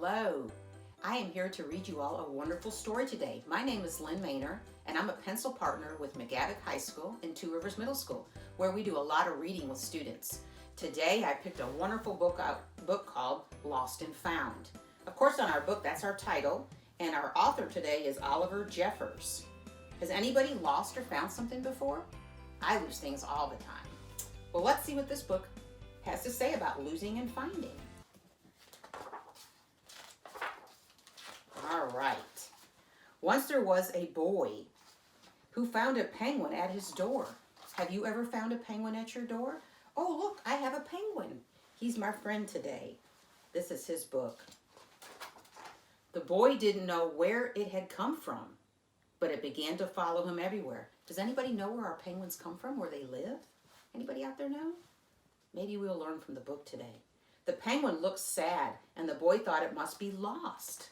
Hello, I am here to read you all a wonderful story today. My name is Lynne Maynor, and I'm a pencil partner with McGavock High School and Two Rivers Middle School, where we do a lot of reading with students. Today, I picked a wonderful book called Lost and Found. Of course, on our book, that's our title, and our author today is Oliver Jeffers. Has anybody lost or found something before? I lose things all the time. Well, let's see what this book has to say about losing and finding. All right. Once there was a boy who found a penguin at his door. Have you ever found a penguin at your door? Oh, look, I have a penguin. He's my friend today. This is his book. The boy didn't know where it had come from, but it began to follow him everywhere. Does anybody know where our penguins come from, where they live? Anybody out there know? Maybe we'll learn from the book today. The penguin looked sad, and the boy thought it must be lost.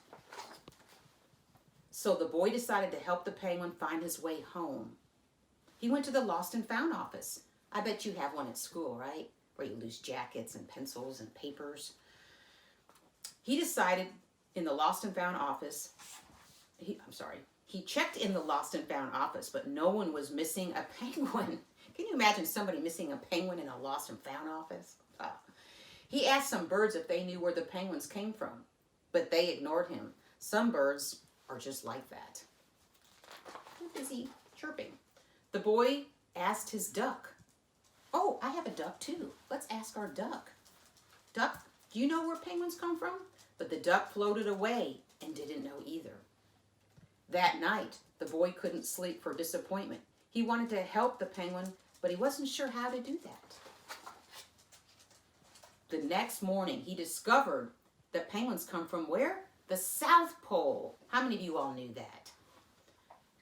So the boy decided to help the penguin find his way home. He went to the Lost and Found office. I bet you have one at school, right? Where you lose jackets and pencils and papers. He decided in the Lost and Found office, he checked in the Lost and Found office, but no one was missing a penguin. Can you imagine somebody missing a penguin in a Lost and Found office? He asked some birds if they knew where the penguins came from, but they ignored him. Some birds are just like that. They're busy chirping. The boy asked his duck. Oh, I have a duck too. Let's ask our duck. Duck, do you know where penguins come from? But the duck floated away and didn't know either. That night, the boy couldn't sleep for disappointment. He wanted to help the penguin, but he wasn't sure how to do that. The next morning, he discovered that penguins come from where? The South Pole. How many of you all knew that?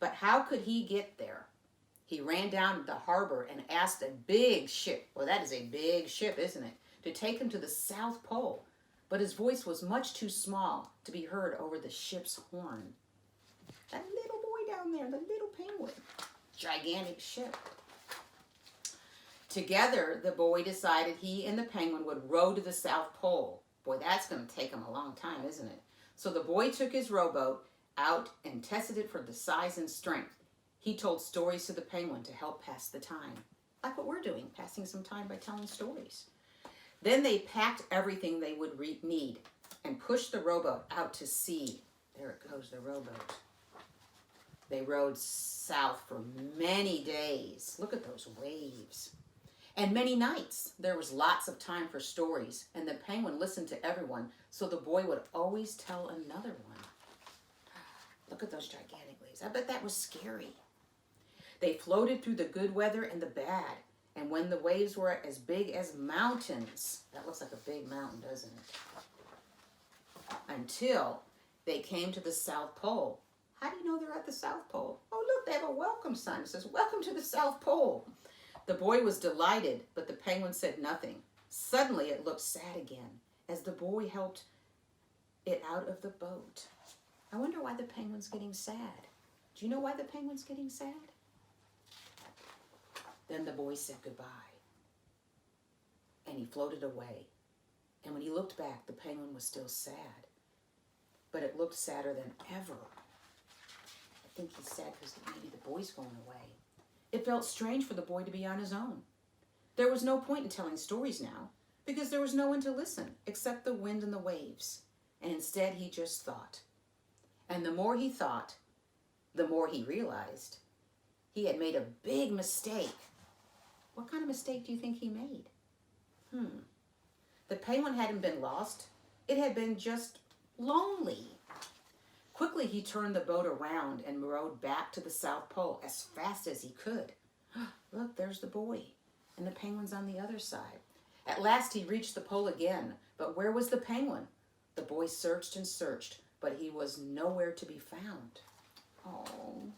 But how could he get there? He ran down to the harbor and asked a big ship, well, that is a big ship, isn't it, to take him to the South Pole. But his voice was much too small to be heard over the ship's horn. That little boy down there, the little penguin, gigantic ship. Together, the boy decided he and the penguin would row to the South Pole. Boy, that's going to take him a long time, isn't it? So the boy took his rowboat out and tested it for the size and strength. He told stories to the penguin to help pass the time. Like what we're doing, passing some time by telling stories. Then they packed everything they would need and pushed the rowboat out to sea. There it goes, the rowboat. They rowed south for many days. Look at those waves. And many nights. There was lots of time for stories, and the penguin listened to everyone, so the boy would always tell another one. Look at those gigantic waves. I bet that was scary. They floated through the good weather and the bad, and when the waves were as big as mountains, that looks like a big mountain, doesn't it? Until they came to the South Pole. How do you know they're at the South Pole? Oh, look, they have a welcome sign. It says, "Welcome to the South Pole." The boy was delighted, but the penguin said nothing. Suddenly, it looked sad again as the boy helped it out of the boat. I wonder why the penguin's getting sad. Do you know why the penguin's getting sad? Then the boy said goodbye, and he floated away. And when he looked back, the penguin was still sad, but it looked sadder than ever. I think he's sad because maybe the boy's going away. It felt strange for the boy to be on his own. There was no point in telling stories now, because there was no one to listen except the wind and the waves. And instead, he just thought. And the more he thought, the more he realized he had made a big mistake. What kind of mistake do you think he made? The penguin hadn't been lost. It had been just lonely. Quickly, he turned the boat around and rowed back to the South Pole as fast as he could. Look, there's the boy, and the penguin's on the other side. At last, he reached the pole again, but where was the penguin? The boy searched and searched, but he was nowhere to be found. Oh.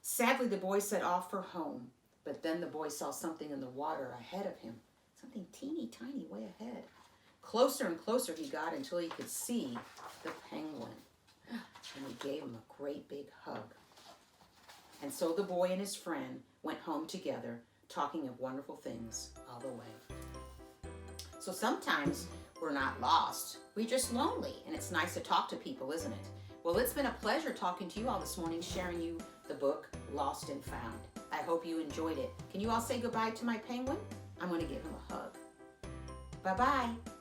Sadly, the boy set off for home, but then the boy saw something in the water ahead of him, something teeny tiny way ahead. Closer and closer he got until he could see the penguin. And he gave him a great big hug. And so the boy and his friend went home together, talking of wonderful things all the way. So sometimes We're not lost. We're just lonely, and it's nice to talk to people, isn't it? Well, it's been a pleasure talking to you all this morning, sharing you the book, Lost and Found. I hope you enjoyed it. Can you all say goodbye to my penguin? I'm going to give him a hug. Bye-bye.